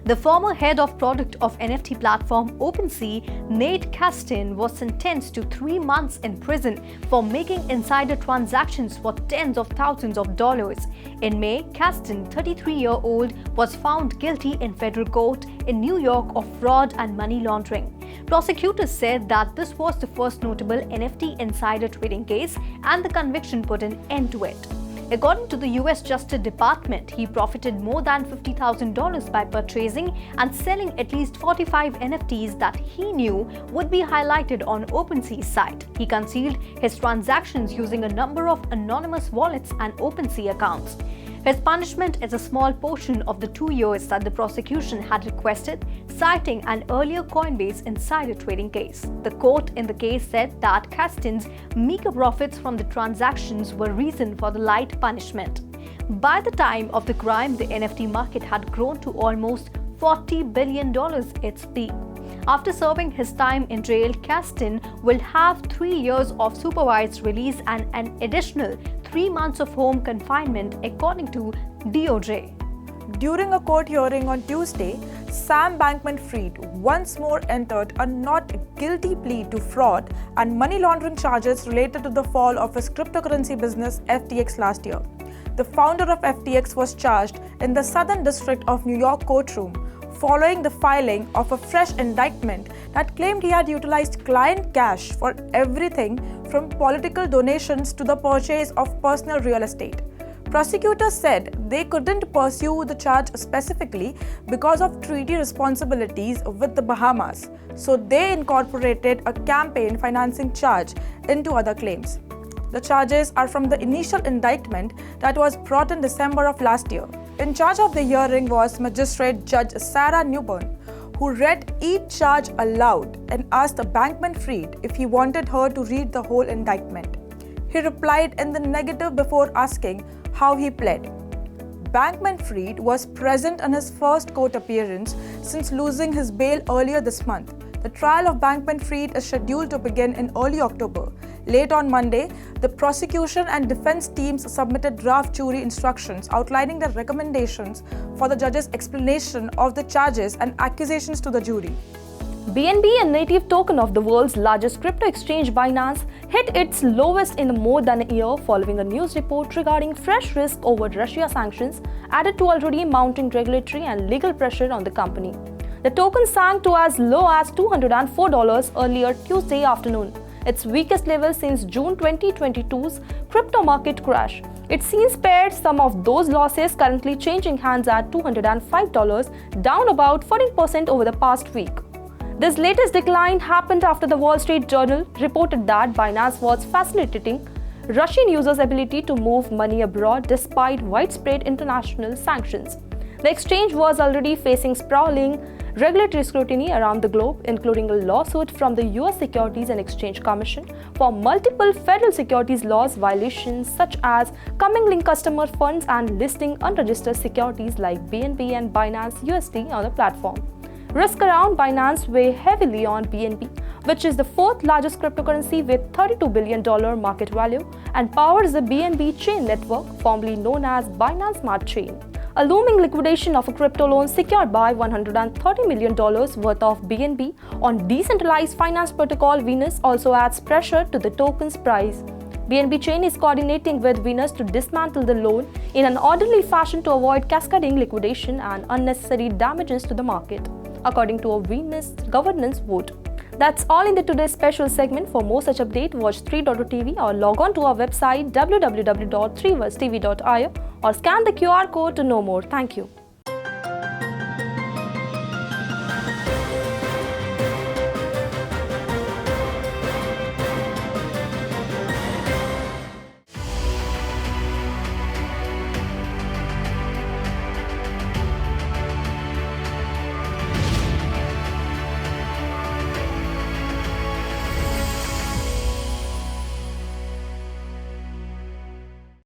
The former head of product of NFT platform OpenSea, Nate Kastin, was sentenced to 3 months in prison for making insider transactions for tens of thousands of dollars. In May, Kastin, 33-year-old, was found guilty in federal court in New York of fraud and money laundering. Prosecutors said that this was the first notable NFT insider trading case, and the conviction put an end to it. According to the US Justice Department, he profited more than $50,000 by purchasing and selling at least 45 NFTs that he knew would be highlighted on OpenSea's site. He concealed his transactions using a number of anonymous wallets and OpenSea accounts. His punishment is a small portion of the 2 years that the prosecution had requested, citing an earlier Coinbase insider trading case. The court in the case said that Kastin's meager profits from the transactions were reason for the light punishment. By the time of the crime, the NFT market had grown to almost $40 billion, its peak. After serving his time in jail, Kastin will have 3 years of supervised release and an additional 3 months of home confinement, according to DOJ. During a court hearing on Tuesday, Sam Bankman-Fried once more entered a not guilty plea to fraud and money laundering charges related to the fall of his cryptocurrency business FTX last year. The founder of FTX was charged in the Southern District of New York courtroom following the filing of a fresh indictment that claimed he had utilized client cash for everything from political donations to the purchase of personal real estate. Prosecutors said they couldn't pursue the charge specifically because of treaty responsibilities with the Bahamas, so they incorporated a campaign financing charge into other claims. The charges are from the initial indictment that was brought in December of last year. In charge of the hearing was Magistrate Judge Sarah Newburn, who read each charge aloud and asked Bankman-Fried if he wanted her to read the whole indictment. He replied in the negative before asking how he pled. Bankman-Fried was present in his first court appearance since losing his bail earlier this month. The trial of Bankman-Fried is scheduled to begin in early October. Late on Monday, the prosecution and defense teams submitted draft jury instructions outlining the recommendations for the judge's explanation of the charges and accusations to the jury. BNB, a native token of the world's largest crypto exchange Binance, hit its lowest in more than a year following a news report regarding fresh risk over Russia sanctions added to already mounting regulatory and legal pressure on the company. The token sank to as low as $204 earlier Tuesday afternoon, its weakest level since June 2022's crypto market crash. It's seen spared some of those losses, currently changing hands at $205, down about 14% over the past week. This latest decline happened after the Wall Street Journal reported that Binance was facilitating Russian users' ability to move money abroad despite widespread international sanctions. The exchange was already facing sprawling regulatory scrutiny around the globe, including a lawsuit from the US Securities and Exchange Commission for multiple federal securities laws violations such as commingling customer funds and listing unregistered securities like BNB and Binance USD on the platform. Risk around Binance weigh heavily on BNB, which is the fourth largest cryptocurrency with $32 billion market value and powers the BNB chain network, formerly known as Binance Smart Chain. A looming liquidation of a crypto loan secured by $130 million worth of BNB on decentralized finance protocol Venus also adds pressure to the token's price. BNB chain is coordinating with Venus to dismantle the loan in an orderly fashion to avoid cascading liquidation and unnecessary damages to the market, according to a Venus governance vote. That's all in the today's special segment. For more such update, watch 3.tv or log on to our website www.3versetv.io or scan the QR code to know more. Thank you.